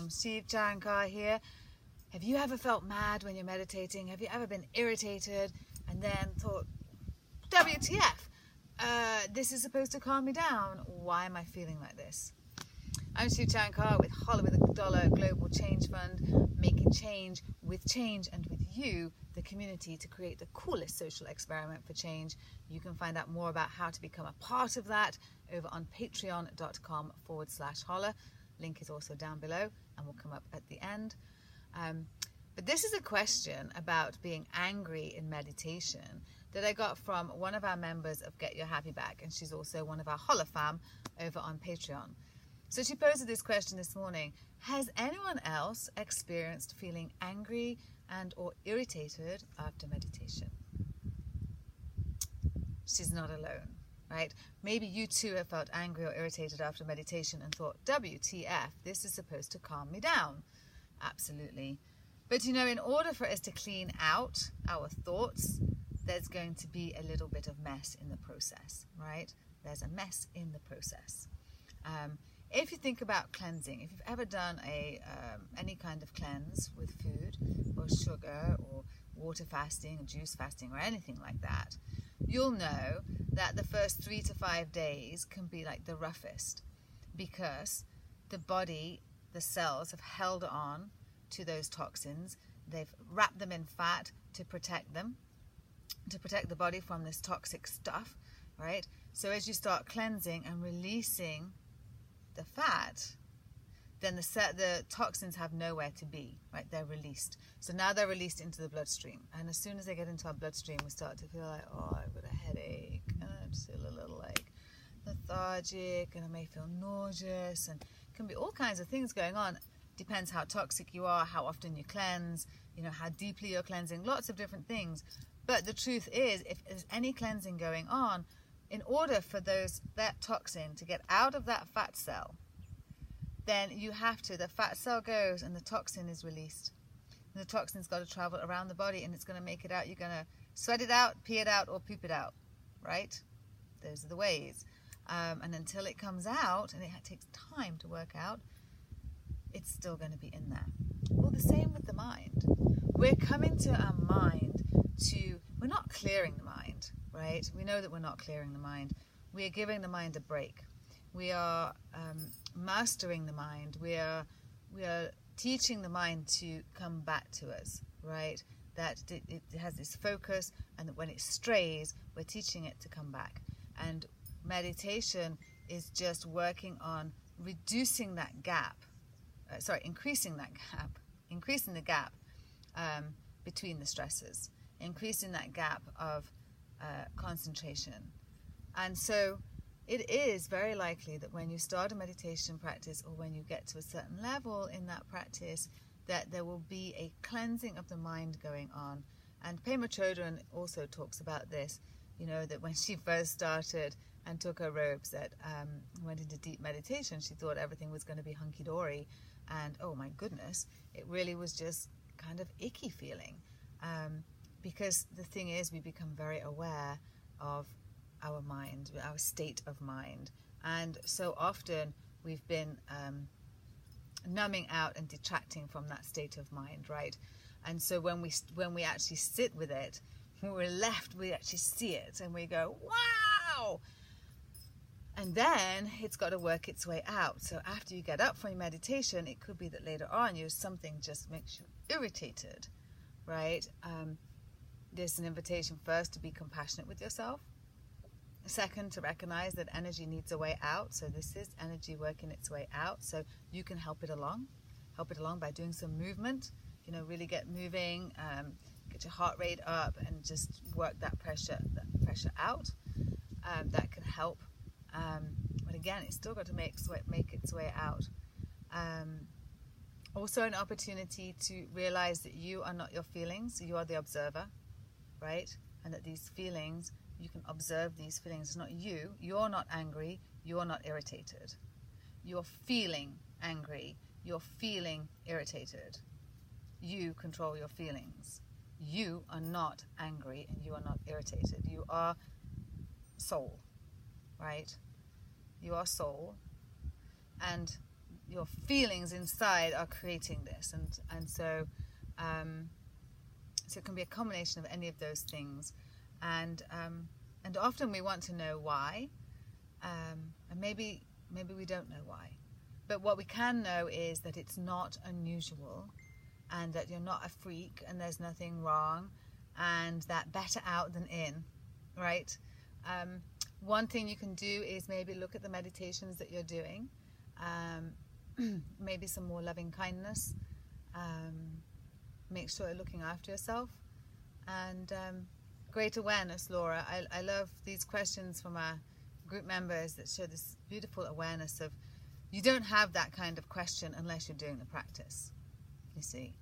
Shiv here. Have you ever felt mad when you're meditating? Have you ever been irritated and then thought, WTF, this is supposed to calm me down? Why am I feeling like this? I'm Shiv with Holler with $1 Global Change Fund, making change with change and with you, the community, to create the coolest social experiment for change. You can find out more about how to become a part of that over on patreon.com/holler. Link is also down below and will come up at the end. But this is a question about being angry in meditation that I got from one of our members of Get Your Happy Back, and she's also one of our Holler fam over on Patreon. So she posed this question this morning: has anyone else experienced feeling angry and or irritated after meditation? She's not alone, right? Maybe you too have felt angry or irritated after meditation and thought, WTF, this is supposed to calm me down. Absolutely. But you know, in order for us to clean out our thoughts, there's going to be a little bit of mess in the process, right? There's a mess in the process. If you think about cleansing, if you've ever done any kind of cleanse with food or sugar or water fasting or juice fasting or anything like that, you'll know that the first 3 to 5 days can be like the roughest, because the body, the cells have held on to those toxins. They've wrapped them in fat to protect them, to protect the body from this toxic stuff, right? So as you start cleansing and releasing the fat, then the toxins have nowhere to be, right? They're released. So now they're released into the bloodstream. And as soon as they get into our bloodstream, we start to feel like, oh, I've got a headache, and I just feel a little like lethargic, and I may feel nauseous, and it can be all kinds of things going on. Depends how toxic you are, how often you cleanse, you know, how deeply you're cleansing, lots of different things. But the truth is, if there's any cleansing going on, in order for that toxin to get out of that fat cell, then the fat cell goes and the toxin is released. And the toxin's got to travel around the body and it's going to make it out. You're going to sweat it out, pee it out, or poop it out, right? Those are the ways. And until it comes out, and it takes time to work out, it's still going to be in there. Well, the same with the mind. We're coming to our mind we're not clearing the mind, right? We know that we're not clearing the mind. We are giving the mind a break. We are mastering the mind. We are teaching the mind to come back to us, right? That it has this focus, and that when it strays, we're teaching it to come back. And meditation is just working on reducing that gap. Increasing the gap between the stresses, increasing that gap of concentration. And so it is very likely that when you start a meditation practice, or when you get to a certain level in that practice, that there will be a cleansing of the mind going on. And Pema Chodron also talks about this, you know, that when she first started and took her robes, that went into deep meditation, she thought everything was going to be hunky-dory. And oh my goodness, it really was just kind of icky feeling. Because the thing is, we become very aware of our mind, our state of mind. And so often we've been numbing out and detracting from that state of mind, right? And so when we actually sit with it, when we're left, we actually see it and we go, wow! And then it's got to work its way out. So after you get up from your meditation, it could be that later on something just makes you irritated, right? There's an invitation first to be compassionate with yourself. Second, to recognize that energy needs a way out. So this is energy working its way out. So you can help it along by doing some movement. You know, really get moving, get your heart rate up, and just work that pressure out. That can help. But again, it's still got to make its way out. Also an opportunity to realize that you are not your feelings, you are the observer, right? And that these feelings, you can observe these feelings. It's not you. You're not angry. You're not irritated. You're feeling angry. You're feeling irritated. You control your feelings. You are not angry and you are not irritated. You are soul, right? You are soul. And your feelings inside are creating this, and so so it can be a combination of any of those things, and often we want to know why, and maybe we don't know why, but what we can know is that it's not unusual, and that you're not a freak, and there's nothing wrong, and that better out than in, right? One thing you can do is maybe look at the meditations that you're doing, maybe some more loving kindness, make sure you're looking after yourself, and great awareness, Laura. I love these questions from our group members that show this beautiful awareness of, you don't have that kind of question unless you're doing the practice. You see,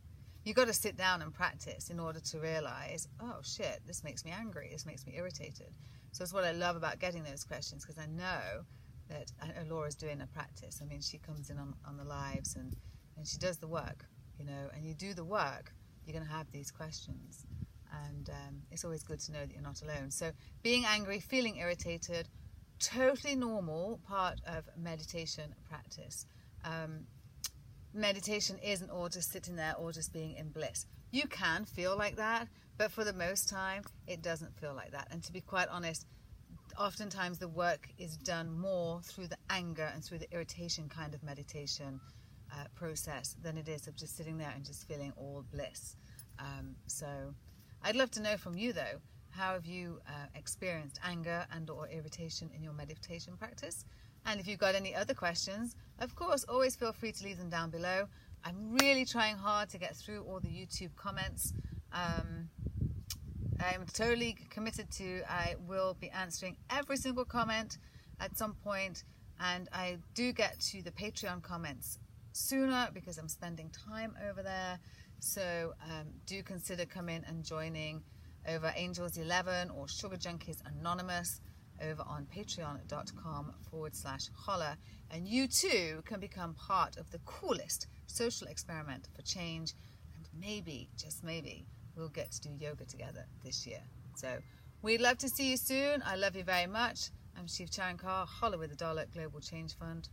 you've got to sit down and practice in order to realize, oh shit, this makes me angry, this makes me irritated. So it's what I love about getting those questions, because I know that Laura's doing a practice. I mean, she comes in on the lives and she does the work, you know, and you do the work, you're going to have these questions. And it's always good to know that you're not alone. So being angry, feeling irritated, totally normal part of meditation practice. Meditation isn't all just sitting there or just being in bliss. You can feel like that, but for the most time, it doesn't feel like that. And to be quite honest, oftentimes the work is done more through the anger and through the irritation kind of meditation process than it is of just sitting there and just feeling all bliss. So I'd love to know from you, though, how have you experienced anger and or irritation in your meditation practice? And if you've got any other questions, of course, always feel free to leave them down below. I'm really trying hard to get through all the YouTube comments. I'm totally committed to, I will be answering every single comment at some point, and I do get to the Patreon comments sooner because I'm spending time over there. So do consider coming and joining over Angels 11 or Sugar Junkies Anonymous over on patreon.com/holler, and you too can become part of the coolest social experiment for change, and maybe, just maybe, we'll get to do yoga together this year. So we'd love to see you soon. I love you very much. I'm Shiv Chankar, Holler with a Dollar Global Change Fund.